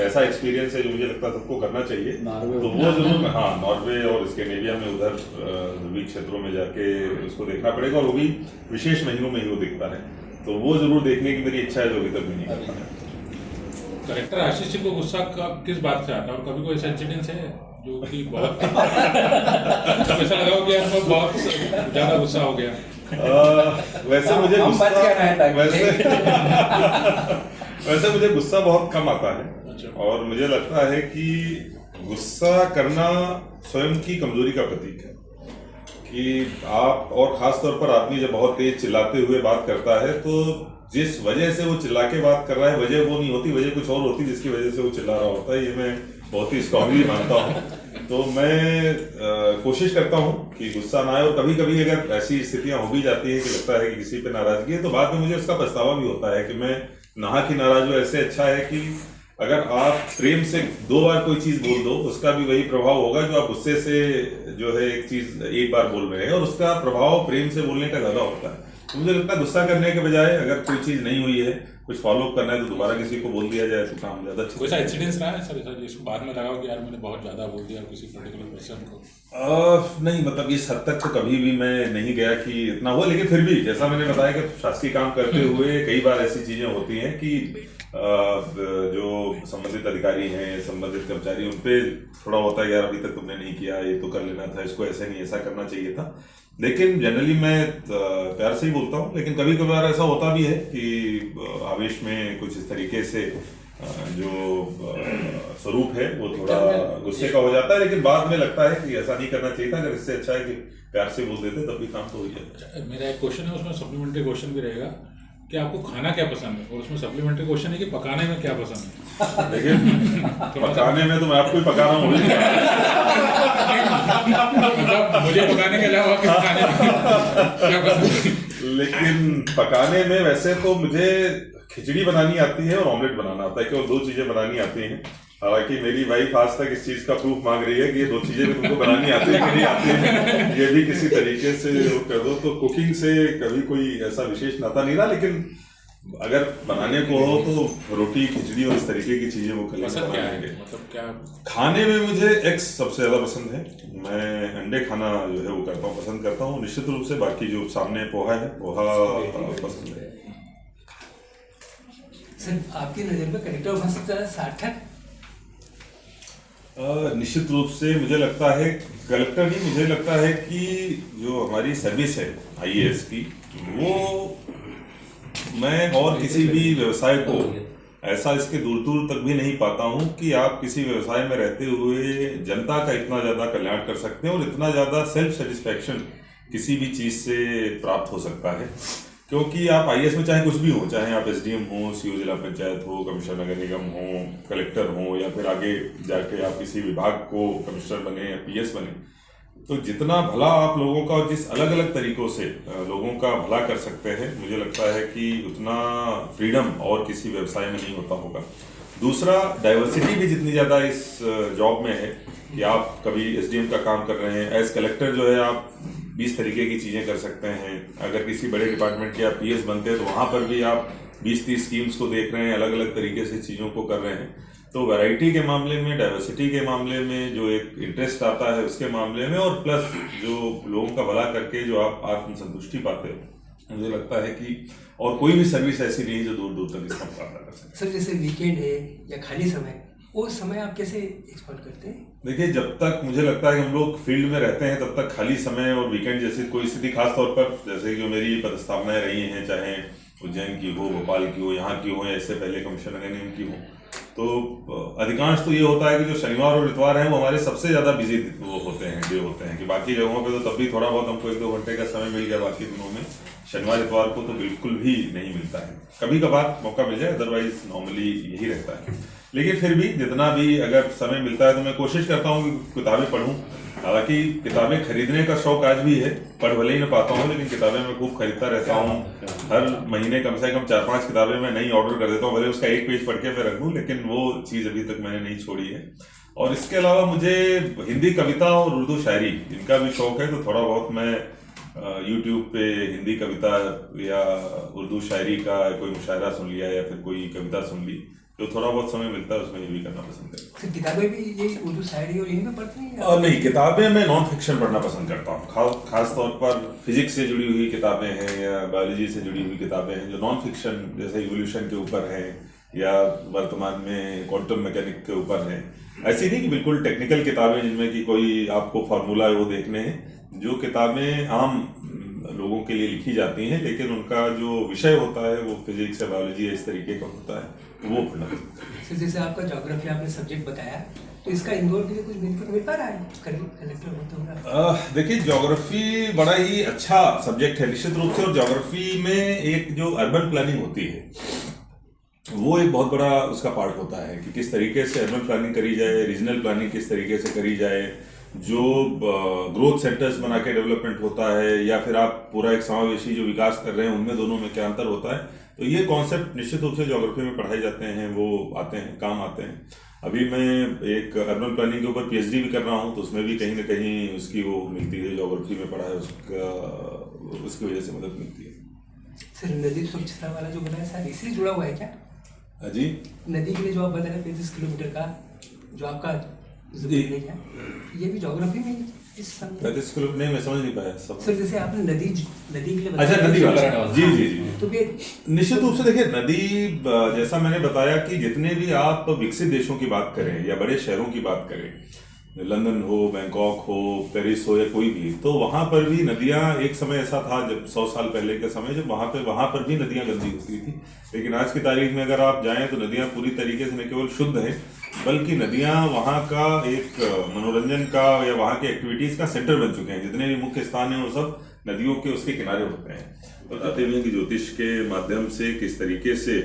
ऐसा एक्सपीरियंस है जो मुझे लगता है सबको करना चाहिए। तो वो जरूर, हाँ, नॉर्वे और स्कैंडिनेविया में उधर ध्रुवीय क्षेत्रों में जाके उसको देखना पड़ेगा, और वो भी विशेष महीनों में ही वो दिखता है। तो वो जरूर देखने की मेरी इच्छा है, जो अभी तक भी नहीं कर पाया। कलेक्टर आशीष जी को गुस्सा किस बात से आता है, और कभी कोई ऐसा इंसिडेंस है जो कि बहुत ऐसा लगा हो कि यार बहुत ज्यादा गुस्सा हो गया? वैसे मुझे वैसे मुझे गुस्सा बहुत कम आता है। अच्छा। और मुझे लगता है कि गुस्सा करना स्वयं की कमजोरी का प्रतीक है, कि आप, और खास तौर पर आदमी जब बहुत तेज चिल्लाते हुए बात करता है, तो जिस वजह से वो चिल्ला के बात कर रहा है वजह वो नहीं होती, वजह कुछ और होती जिसकी वजह से वो चिल्ला रहा होता है। ये मैं बहुत ही स्ट्रांगली मानता हूँ। तो मैं कोशिश करता हूँ कि गुस्सा ना आए, और कभी कभी अगर ऐसी स्थितियां हो भी जाती है कि लगता है कि किसी पे नाराजगी है, तो बाद में मुझे उसका पछतावा भी होता है कि मैं नहा की नाराज हूँ। ऐसे अच्छा है कि अगर आप प्रेम से 2 बार कोई चीज बोल दो, उसका भी वही प्रभाव होगा जो आप गुस्से से जो है एक चीज 1 बार बोल रहे हैं, और उसका प्रभाव प्रेम से बोलने का ज्यादा होता है। तो मुझे लगता है गुस्सा करने के बजाय अगर कोई चीज नहीं हुई है, कुछ फॉलो करना है, तो दोबारा किसी को बोल दिया जाए तो काम ज्यादा अच्छा। कोई सा इंसिडेंस रहा है सर ऐसा जिसको बाद में लगा कि यार मैंने बहुत ज्यादा बोल दिया किसी पर्टिकुलर पर्सन को? नहीं, मतलब इस हद तक तो कभी भी मैं नहीं गया कि इतना हुआ, लेकिन फिर भी जैसा मैंने बताया कि शासकीय काम करते हुए कई बार ऐसी चीजें होती हैं कि जो संबंधित अधिकारी हैं, संबंधित कर्मचारी, उन पे थोड़ा होता है यार अभी तक तुमने नहीं किया, ये तो कर लेना था, इसको ऐसे नहीं ऐसा करना चाहिए था। लेकिन जनरली मैं प्यार से ही बोलता हूँ, लेकिन कभी कभार ऐसा होता भी है कि आवेश में कुछ इस तरीके से जो स्वरूप है वो थोड़ा गुस्से का हो जाता है, लेकिन बाद में लगता है कि ऐसा नहीं करना चाहिए था। अगर इससे अच्छा है कि प्यार से बोल देते तब भी काम तो हो जाता है। मेरा एक क्वेश्चन है, उसमें सप्लीमेंट्री क्वेश्चन भी रहेगा कि आपको खाना क्या पसंद है, और उसमें सप्लीमेंट्री क्वेश्चन है कि पकाने में क्या पसंद है। लेकिन पकाने में तो मैं आपको ही पका रहा हूँ। मतलब मुझे पकाने के अलावा किस खाने में क्या पसंद है? लेकिन पकाने में वैसे तो मुझे खिचड़ी बनानी आती है और ऑमलेट बनाना आता है, केवल 2 चीजें बनानी आती हैं। हालांकि मेरी वाइफ आज तक इस चीज का प्रूफ मांग रही है कि ये 2 चीजें भी तुमको बनानी आती है कि नहीं आती है, ये भी किसी तरीके से वो कर दो। तो कुकिंग से कभी कोई ऐसा विशेष नाता नहीं रहा, लेकिन अगर बनाने को हो तो रोटी, खिचड़ी और इस तरीके की चीजें वो कल पसंद क्या है, मतलब क्या खाने में मुझे एग्स सबसे ज्यादा पसंद है। मैं अंडे खाना जो है वो करता हूँ, पसंद करता हूँ निश्चित रूप से। बाकी जो सामने पोहा है, पोहा पसंद है। सर आपकी नज़र में कलेक्टर बन सकता है सार्थक? निश्चित रूप से मुझे लगता है कलेक्टर नहीं, मुझे लगता है कि जो हमारी सर्विस है IAS की, वो मैं और किसी भी व्यवसाय को ऐसा इसके दूर दूर तक भी नहीं पाता हूं कि आप किसी व्यवसाय में रहते हुए जनता का इतना ज्यादा कल्याण कर सकते हैं और इतना ज्यादा सेल्फ सेटिस्फैक्शन किसी भी चीज से प्राप्त हो सकता है। क्योंकि आप IAS में चाहे कुछ भी हो, चाहे आप SDM हो, CO जिला पंचायत हो, कमिश्नर नगर निगम हो, कलेक्टर हो, या फिर आगे जाके आप किसी विभाग को कमिश्नर बने या PS बने, तो जितना भला आप लोगों का जिस अलग अलग तरीकों से लोगों का भला कर सकते हैं, मुझे लगता है कि उतना फ्रीडम और किसी व्यवसाय में नहीं होता होगा। दूसरा, डाइवर्सिटी भी जितनी ज़्यादा इस जॉब में है कि आप कभी SDM का काम कर रहे हैं, एज कलेक्टर जो है आप 20 तरीके की चीज़ें कर सकते हैं। अगर किसी बड़े डिपार्टमेंट के आप PS बनते हैं तो वहाँ पर भी आप 20-30 स्कीम्स को देख रहे हैं, अलग अलग तरीके से चीज़ों को कर रहे हैं। तो वैरायटी के मामले में, डाइवर्सिटी के मामले में जो एक इंटरेस्ट आता है उसके मामले में, और प्लस जो लोगों का भला करके जो आप आत्मसंतुष्टि पाते हो, मुझे लगता है कि और कोई भी सर्विस ऐसी नहीं है जो दूर दूर तक इसका मुकाबला कर सके। सर जैसे वीकेंड है या खाली समय, वो समय आप कैसे एक्सप्लोर करते हैं? देखिए, जब तक मुझे लगता है कि हम लोग फील्ड में रहते हैं तब तक खाली समय और वीकेंड जैसी कोई स्थिति, खास तौर पर जैसे जो मेरी पदस्थापनाएं रही हैं, चाहे उज्जैन की हो, भोपाल की हो, यहाँ की हो, या इससे पहले कमिश्नर नगर निगम की हो, तो अधिकांश तो ये होता है कि जो शनिवार और इतवार हैं वो हमारे सबसे ज़्यादा बिजी वो होते हैं, डे होते हैं। कि बाकी जगहों पे तो तब भी थोड़ा बहुत हमको 1-2 घंटे का समय मिल गया, बाकी दिनों में शनिवार इतवार को तो बिल्कुल भी नहीं मिलता है। कभी कभार मौका मिल जाए, अदरवाइज नॉर्मली यही रहता है। लेकिन फिर भी जितना भी अगर समय मिलता है तो मैं कोशिश करता हूँ कि किताबें पढूं। हालांकि किताबें खरीदने का शौक आज भी है, पढ़ भले ही न पाता हूँ, लेकिन किताबें मैं खूब खरीदता रहता हूँ। हर महीने कम से कम 4-5 किताबें मैं नई ऑर्डर कर देता हूँ, भले उसका 1 पेज पढ़ के मैं रख दूँ, लेकिन वो चीज़ अभी तक मैंने नहीं छोड़ी है। और इसके अलावा मुझे हिंदी कविता और उर्दू शायरी इनका भी शौक है, तो थोड़ा बहुत मैं यूट्यूब पे हिंदी कविता या उर्दू शायरी का कोई मुशायरा सुन लिया या फिर कोई कविता सुन ली, तो थोड़ा बहुत समय मिलता है उसमें ये भी करना पसंद करता हूँ। किताबें भी यही उर्दू शायरी और इनमें पढ़ते हैं? और नहीं, किताबें मैं नॉन फिक्शन पढ़ना पसंद करता हूँ। खास तौर पर फिजिक्स से जुड़ी हुई किताबें हैं या बायोलॉजी से जुड़ी हुई किताबें हैं जो नॉन फिक्शन, जैसे इवोल्यूशन के ऊपर है या वर्तमान में क्वांटम मैकेनिक के ऊपर है। ऐसी नहीं कि बिल्कुल टेक्निकल किताबें जिनमें कि कोई आपको फार्मूला है वो देखने हैं। जो किताबें आम लोगों के लिए लिखी जाती हैं लेकिन उनका जो विषय होता है वो फिजिक्स या बायोलॉजी इस तरीके का होता है, तो वो पढ़ना। सर जैसे आपका ज्योग्राफी आपने सब्जेक्ट बताया, तो इसका इंदौर के लिए कुछ बेनिफिट मिल पा रहा है कलेक्टर होते हुए? देखिए, ज्योग्राफी बड़ा ही अच्छा सब्जेक्ट है निश्चित रूप से। और ज्योग्राफी में एक जो अर्बन प्लानिंग होती है वो एक बहुत बड़ा उसका पार्ट होता है कि किस तरीके से अर्बन प्लानिंग करी जाए, रीजनल प्लानिंग किस तरीके से करी जाए, जो ग्रोथ सेंटर्स बना के डेवलपमेंट होता है या फिर आप पूरा एक समावेशी जो विकास कर रहे हैं उनमें दोनों में क्या अंतर होता है। तो ये कॉन्सेप्ट निश्चित रूप से ज्योग्राफी में पढ़ाए जाते हैं, वो आते हैं, काम आते हैं। अभी मैं एक अर्बन प्लानिंग के ऊपर PhD भी कर रहा हूँ, तो उसमें भी कहीं ना कहीं उसकी वो मिलती है, ज्योग्राफी में पढ़ा है उसकी वजह से मदद मिलती है। सर नदी स्वच्छता वाला जो बताया सर, इससे जुड़ा हुआ है क्या? जी, नदी के लिए जो आप बता रहे 35 किलोमीटर का जो आपका ये भी ज्योग्राफी में? इस समय 35 किलो नहीं, मैं समझ नहीं पाया सब। सर जैसे आपने नदी के लिए अच्छा, नदी वाला, वाला। जी जी जी। तो ये निश्चित रूप से देखिए, नदी जैसा मैंने बताया कि जितने भी आप विकसित देशों की बात करें या बड़े शहरों की बात करें, लंदन हो, बैंकॉक हो, पेरिस हो या कोई भी, तो वहां पर भी नदियां, एक समय ऐसा था जब 100 साल पहले का समय, जब वहां पर भी नदियां गंदी होती थी। लेकिन आज की तारीख में अगर आप जाएं तो नदियां पूरी तरीके से न केवल शुद्ध है, बल्कि नदियां वहां का एक मनोरंजन का या वहां के एक्टिविटीज का सेंटर बन चुके हैं। जितने भी मुख्य स्थान हैं वो सब नदियों के उसके किनारे होते हैं। बताते हुए कि ज्योतिष के माध्यम से किस तरीके से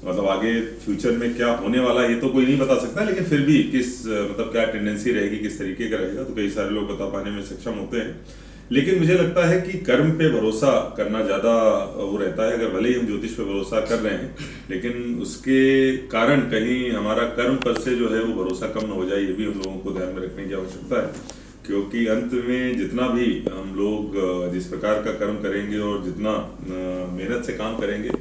मतलब आगे फ्यूचर में क्या होने वाला है ये तो कोई नहीं बता सकता, लेकिन फिर भी किस मतलब क्या टेंडेंसी रहेगी, किस तरीके का रहेगा, तो कई सारे लोग बता पाने में सक्षम होते हैं। लेकिन मुझे लगता है कि कर्म पे भरोसा करना ज्यादा वो रहता है। अगर भले ही हम ज्योतिष पे भरोसा कर रहे हैं, लेकिन उसके कारण कहीं हमारा कर्म पर से जो है वो भरोसा कम न हो जाए, ये भी हम लोगों को ध्यान में रखने की आवश्यकता है। क्योंकि अंत में जितना भी हम लोग जिस प्रकार का कर्म करेंगे और जितना मेहनत से काम करेंगे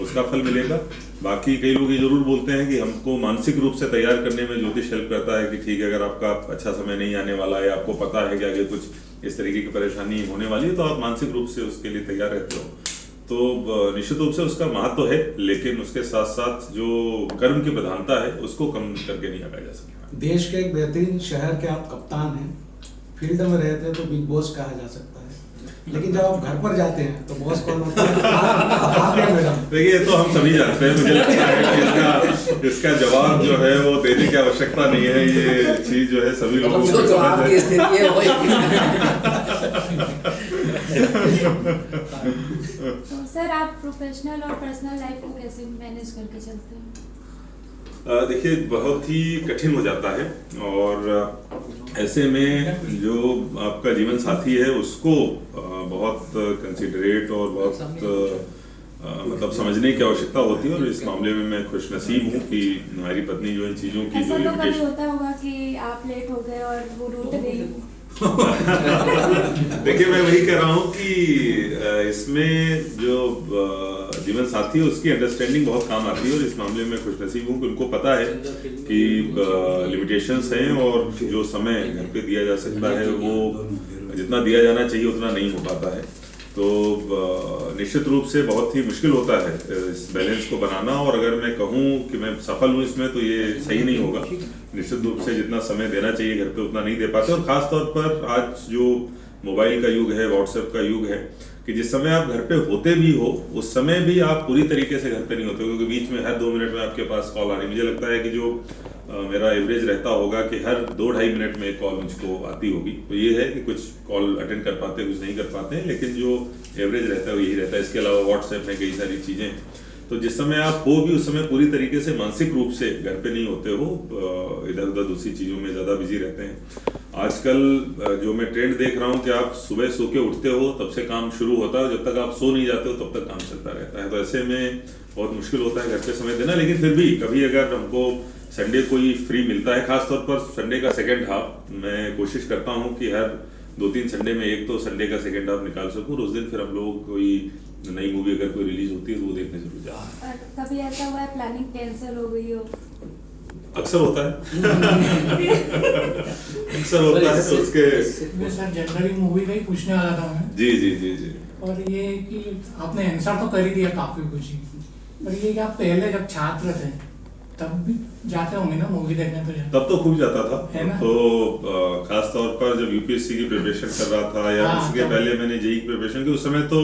उसका फल मिलेगा। बाकी कई लोग ये जरूर बोलते हैं कि हमको मानसिक रूप से तैयार करने में ज्योतिष हेल्प करता है कि ठीक है, अगर आपका अच्छा समय नहीं आने वाला है, आपको पता है कि आगे कुछ इस तरीके की परेशानी होने वाली है, तो आप मानसिक रूप से उसके लिए तैयार रहते हो। तो निश्चित रूप से उसका महत्व है, लेकिन उसके साथ साथ जो कर्म की प्रधानता है उसको कम करके नहीं हटाया जा सकता। देश के एक बेहतरीन शहर के आप कप्तान हैं, फील्ड में रहते हैं तो बिग बॉस कहा जा सकता है, लेकिन जब आप घर पर जाते हैं तो बॉस कौन होता है? आप हैं मैडम। देखिए, ये तो हम सभी जानते हैं। मुझे लगता है कि इसका जवाब जो है वो देने की आवश्यकता नहीं है। ये चीज जो है सभी लोगों को जो आपकी स्थिति है वही। तो सर, आप प्रोफेशनल और पर्सनल लाइफ को कैसे मैनेज करके चलते हैं? देखिए, बहुत ही कठिन हो जाता है, और ऐसे में जो आपका जीवन साथी है उसको बहुत कंसिडरेट और बहुत मतलब समझने की आवश्यकता होती है। और इस मामले में मैं खुशनसीब हूँ कि हमारी पत्नी जो इन चीजों की ऐसा जो तो कभी होता होगा कि आप लेट हो गए और वो रूठ गई? देखिए, मैं वही कह रहा हूँ कि इसमें जो जीवन साथी है उसकी अंडरस्टैंडिंग बहुत काम आती है। और इस मामले में खुशनसीब हूँ कि उनको पता है कि लिमिटेशंस हैं और जो समय घर पे दिया जा सकता है वो जितना दिया जाना चाहिए उतना नहीं हो पाता है। तो निश्चित रूप से बहुत ही मुश्किल होता है इस बैलेंस को बनाना। और अगर मैं कहूँ कि मैं सफल हूँ इसमें, तो ये सही नहीं होगा। निश्चित रूप से जितना समय देना चाहिए घर पे उतना नहीं दे पाते। और खास तौर पर आज जो मोबाइल का युग है, व्हाट्सएप का युग है, कि जिस समय आप घर पे होते भी हो उस समय भी आप पूरी तरीके से घर पे नहीं होते, क्योंकि बीच में हर 2 मिनट में आपके पास कॉल आ रही है। मुझे लगता है कि जो मेरा एवरेज रहता होगा कि हर 2-2.5 मिनट में एक कॉल मुझको आती होगी। तो ये है कि कुछ कॉल अटेंड कर पाते हैं, कुछ नहीं कर पाते हैं, लेकिन जो एवरेज रहता है वो यही रहता है। इसके अलावा व्हाट्सएप में कई सारी चीजें हैं। तो जिस समय आप हो भी उस समय पूरी तरीके से मानसिक रूप से घर पे नहीं होते हो, इधर उधर दूसरी चीजों में ज्यादा बिजी रहते हैं। आजकल जो मैं ट्रेंड देख रहा हूँ कि आप सुबह सो के उठते हो तब से काम शुरू होता है, जब तक आप सो नहीं जाते हो तब तक काम चलता रहता है। तो ऐसे में बहुत मुश्किल होता है घर पे समय देना। लेकिन फिर भी कभी अगर हमको संडे कोई फ्री मिलता है, खासतौर पर संडे का सेकेंड हाफ, मैं कोशिश करता हूँ कि हर 2-3 संडे में एक तो संडे का सेकेंड हाफ निकाल सकूँ। उस दिन फिर हम लोग कोई नई मूवी अगर कोई रिलीज होती है तो वो देखने जरूर जाते हैं। कभी ऐसा हुआ है प्लानिंग कैंसिल हो गई हो? अक्सर होता है। अक्सर होता है। तो उसके मैं सर जनरली मूवी का ही पूछने वाला था मैं। जी जी जी जी। और ये कि आपने आंसर तो कर ही दिया काफी कुछ ही, पर ये कि आप पहले जब छात्र थे तब भी जाते होंगे ना मूवी देखने? तो तब तो खूब जाता था। है ना? तो खास तौर पर जब यूपीएससी की प्रिपरेशन कर रहा था या उसके पहले मैंने जेईई की प्रिपरेशन की, उस समय तो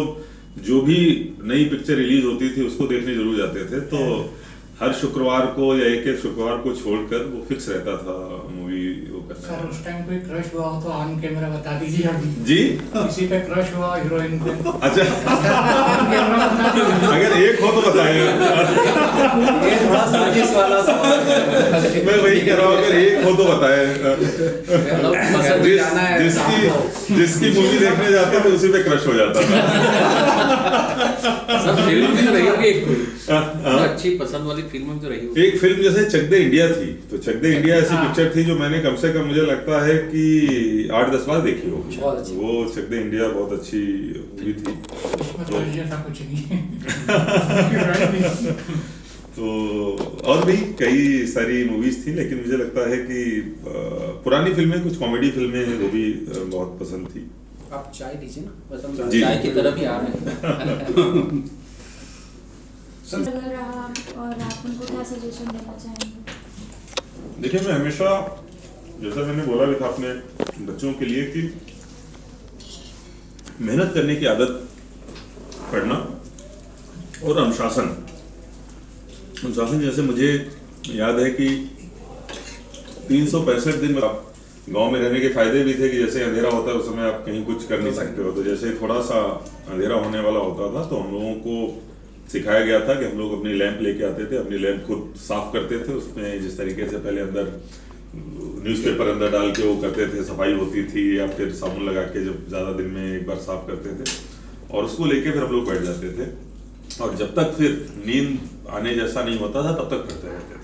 जो भी नई पिक्चर रिलीज होती थी उसको देखने जरूर जाते थे। तो हर शुक्रवार को या एक शुक्रवार को छोड़कर वो फिक्स रहता था मूवी वो करना। सर उस टाइम कोई क्रश हुआ हो तो ऑन कैमरा बता दीजिए अभी। जी, किसी पे क्रश हुआ हीरोइन पे? अच्छा, ऑन कैमरा बता दीजिए। अगर एक हो तो बताएं। ये थोड़ा साजिश वाला सवाल है। मैं वही कह रहा हूँ, अगर एक हो तो बताएं। जिसकी मूवी देखने जाते थे उसी पे क्रश हो जाता था। सब फिल्म भी तो रही होगी एक कोई अच्छी पसंद वाली फिल्म तो रही होगी। एक फिल्म जैसे चक दे इंडिया थी, तो चक दे इंडिया ऐसी पिक्चर थी जो मैंने कम से कम मुझे लगता है कि 8-10 बार देखी होगी। वो चक दे इंडिया बहुत अच्छी मूवी थी। तो ऐसा कुछ नहीं। तो और भी कई सारी मूवीज थी, लेकिन मुझे लगता है कि पुरानी फिल्में, कुछ कॉमेडी फिल्में हैं वो भी बहुत पसंद थी। आप चाय दीजिए ना, बस हम जी। चाय की तरफ ही आ रहे हैं। अगर रहा और आप उनको क्या सजेशन देना चाहेंगे? देखिए, मैं हमेशा, जैसा मैंने बोला भी था अपने बच्चों के लिए, कि मेहनत करने की आदत पड़ना और अनुशासन जैसे मुझे याद है कि 365 दिन गांव में रहने के फायदे भी थे कि जैसे अंधेरा होता है उस समय आप कहीं कुछ कर नहीं सकते हो, तो जैसे थोड़ा सा अंधेरा होने वाला होता था तो हम लोगों को सिखाया गया था कि हम लोग अपनी लैंप लेके आते थे, अपनी लैंप खुद साफ करते थे, उसमें जिस तरीके से पहले अंदर न्यूज़पेपर अंदर डाल के वो करते थे, सफाई होती थी, या फिर साबुन लगा के जब ज़्यादा दिन में एक बार साफ करते थे, और उसको लेके फिर हम लोग बैठ जाते थे, और जब तक फिर नींद आने जैसा नहीं होता था तब तक करते रहते थे।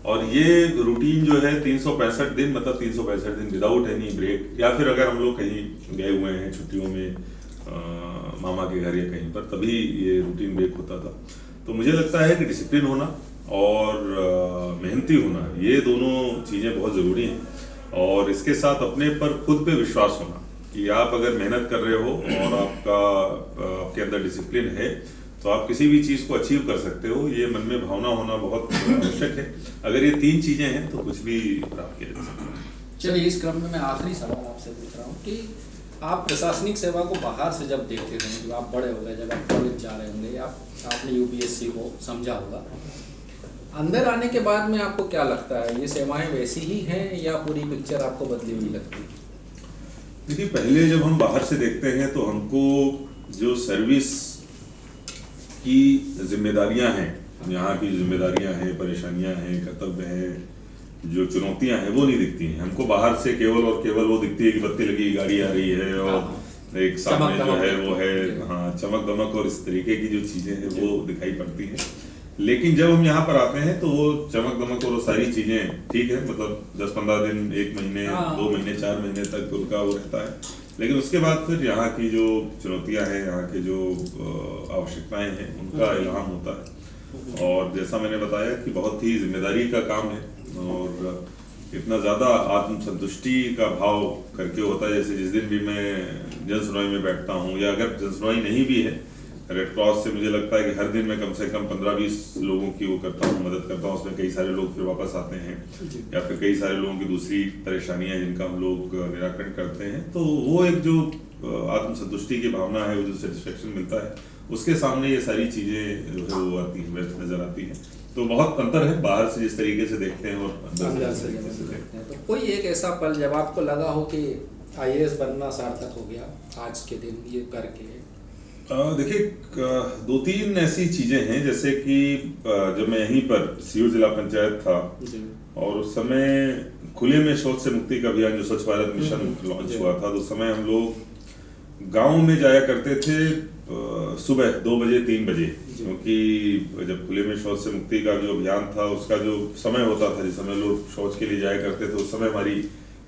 और ये रूटीन जो है 365 दिन, मतलब 365 दिन विदाउट एनी ब्रेक, या फिर अगर हम लोग कहीं गए हुए हैं छुट्टियों में मामा के घर या कहीं पर, तभी ये रूटीन ब्रेक होता था। तो मुझे लगता है कि डिसिप्लिन होना और मेहनती होना, ये दोनों चीज़ें बहुत ज़रूरी हैं, और इसके साथ अपने पर खुद पे विश्वास होना कि आप अगर मेहनत कर रहे हो और आपके अंदर डिसिप्लिन है तो आप किसी भी चीज़ को अचीव कर सकते हो। ये मन में भावना होना बहुत आवश्यक है। अगर ये 3 चीज़ें हैं तो कुछ भी प्राप्त किया जा सकता है। चलिए, इस क्रम में मैं आखिरी सवाल आपसे पूछ रहा हूँ कि आप प्रशासनिक सेवा को बाहर से जब देखते थे, जब आप बड़े हो गए, जब आप कॉलेज जा रहे होंगे, आपने यूपीएससी को समझा होगा, अंदर आने के बाद में आपको क्या लगता है, ये सेवाएं वैसी ही हैं या पूरी पिक्चर आपको बदली हुई लगती है? देखिए, पहले जब हम बाहर से देखते हैं तो हमको जो सर्विस की जिम्मेदारियां हैं, यहाँ की जिम्मेदारियां हैं, परेशानियां हैं, कर्तव्य हैं, जो चुनौतियां हैं, वो नहीं दिखती हैं हमको। बाहर से केवल और केवल वो दिखती है कि बत्ती लगी गाड़ी आ रही है और एक सामने जो है वो है, हाँ, चमक दमक और इस तरीके की जो चीजें हैं वो दिखाई पड़ती हैं। लेकिन जब हम यहाँ पर आते हैं तो वो चमक दमक और वो सारी चीजें ठीक है, मतलब 10-15 दिन, 1 महीने, 2 महीने, 4 महीने तक उनका वो रहता है, लेकिन उसके बाद फिर यहाँ की जो चुनौतियाँ हैं, यहाँ के जो आवश्यकताएं हैं, उनका इल्हाम होता है। और जैसा मैंने बताया कि बहुत ही जिम्मेदारी का काम है, और इतना ज़्यादा आत्मसंतुष्टि का भाव करके होता है। जैसे जिस दिन भी मैं जनसुनवाई में बैठता हूँ, या अगर जनसुनवाई नहीं भी है, रेड क्रॉस से मुझे लगता है कि हर दिन मैं कम से कम 15-20 लोगों की वो करता हूँ, मदद करता हूँ। उसमें कई सारे लोग फिर वापस आते हैं, या फिर कई सारे लोगों की दूसरी परेशानियां जिनका हम लोग निराकरण करते हैं, तो वो एक जो आत्मसंतुष्टि की भावना है, वो जो सेटिस्फेक्शन मिलता है, उसके सामने ये सारी चीजें जो है वो आती हैं, नजर आती हैं। तो बहुत अंतर है बाहर से जिस तरीके से देखते हैं और अंदर से देखते हैं। तो कोई एक ऐसा पल जब आपको लगा हो कि IAS बनना सार्थक हो गया आज के दिन ये करके? देखिए, 2-3 ऐसी चीजें हैं, जैसे कि जब मैं यहीं पर सीहोर जिला पंचायत था और उस समय खुले में शौच से मुक्ति का अभियान जो स्वच्छ भारत मिशन लॉन्च हुआ था, तो उस समय हम लोग गांव में जाया करते थे सुबह 2 बजे 3 बजे, क्योंकि जब खुले में शौच से मुक्ति का जो अभियान था उसका जो समय होता था, जिस समय लोग शौच के लिए जाया करते थे, उस समय हमारी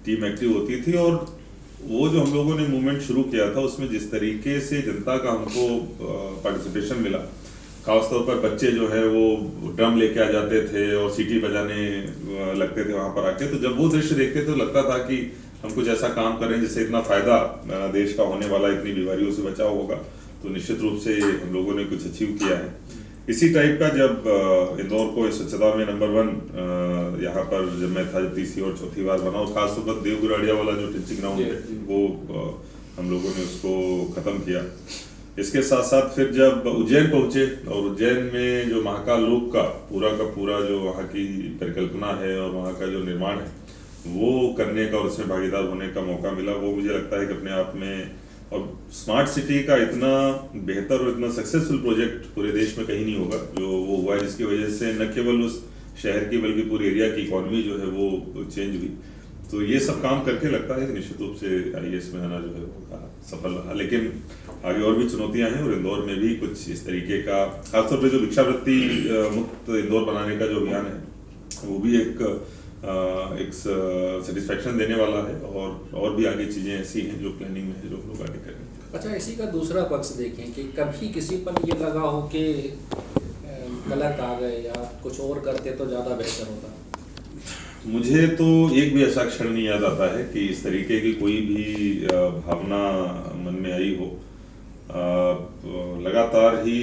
टीम एक्टिव होती थी। और वो जो हम लोगों ने मूवमेंट शुरू किया था, उसमें जिस तरीके से जनता का हमको पार्टिसिपेशन मिला, खासतौर पर बच्चे जो है वो ड्रम लेके आ जाते थे और सीटी बजाने लगते थे वहां पर आके, तो जब वो दृश्य देखते तो लगता था कि हम कुछ ऐसा काम करें जिससे इतना फायदा देश का होने वाला, इतनी बीमारियों से बचाव होगा। तो निश्चित रूप से हम लोगों ने कुछ अचीव किया है। इसी टाइप का जब इंदौर को स्वच्छता में नंबर 1 यहाँ पर जब मैं था, तीसरी और चौथी बार बना, और खासतौर पर देवगुराड़िया वाला जो टिचिंग ग्राउंड है वो हम लोगों ने उसको खत्म किया। इसके साथ साथ फिर जब उज्जैन पहुंचे और उज्जैन में जो महाकाल लोक का पूरा जो वहाँ की परिकल्पना है और वहाँ का जो निर्माण है वो करने का और उसमें भागीदार होने का मौका मिला, वो मुझे लगता है कि अपने आप में, और स्मार्ट सिटी का इतना बेहतर और इतना सक्सेसफुल प्रोजेक्ट पूरे देश में कहीं नहीं होगा जो वो हुआ है, जिसकी वजह से न केवल उस शहर की बल्कि पूरे एरिया की इकोनॉमी जो है वो चेंज हुई। तो ये सब काम करके लगता है कि निश्चित रूप से IAS में आना जो है वो सफल रहा। लेकिन आगे और भी चुनौतियां हैं, और इंदौर में भी कुछ इस तरीके का, खासतौर पर जो भिक्षावृत्ति मुक्त इंदौर बनाने का जो अभियान है वो भी एक सेटिस्फेक्शन देने वाला है, और भी आगे चीजें ऐसी हैं जो प्लानिंग में है, जो लोग आगे करेंगे। अच्छा, इसी का दूसरा पक्ष देखें कि कभी किसी पर ये लगा हो कि गलत आ गए या कुछ और करते तो ज़्यादा बेहतर होता? मुझे तो एक भी ऐसा क्षण नहीं याद आता है कि इस तरीके की कोई भी भावना मन में आई हो। लगातार ही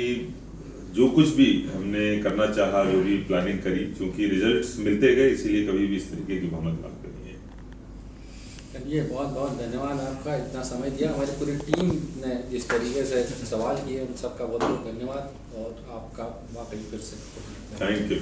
जो कुछ भी हमने करना चाहा, जो भी प्लानिंग करी, क्योंकि रिजल्ट्स मिलते गए, इसीलिए कभी भी इस तरीके की भावना प्राप्त नहीं है। चलिए, बहुत बहुत धन्यवाद आपका, इतना समय दिया। हमारी पूरी टीम ने जिस तरीके से सवाल किए उन सबका बहुत बहुत धन्यवाद, और आपका वाकई फिर से थैंक यू।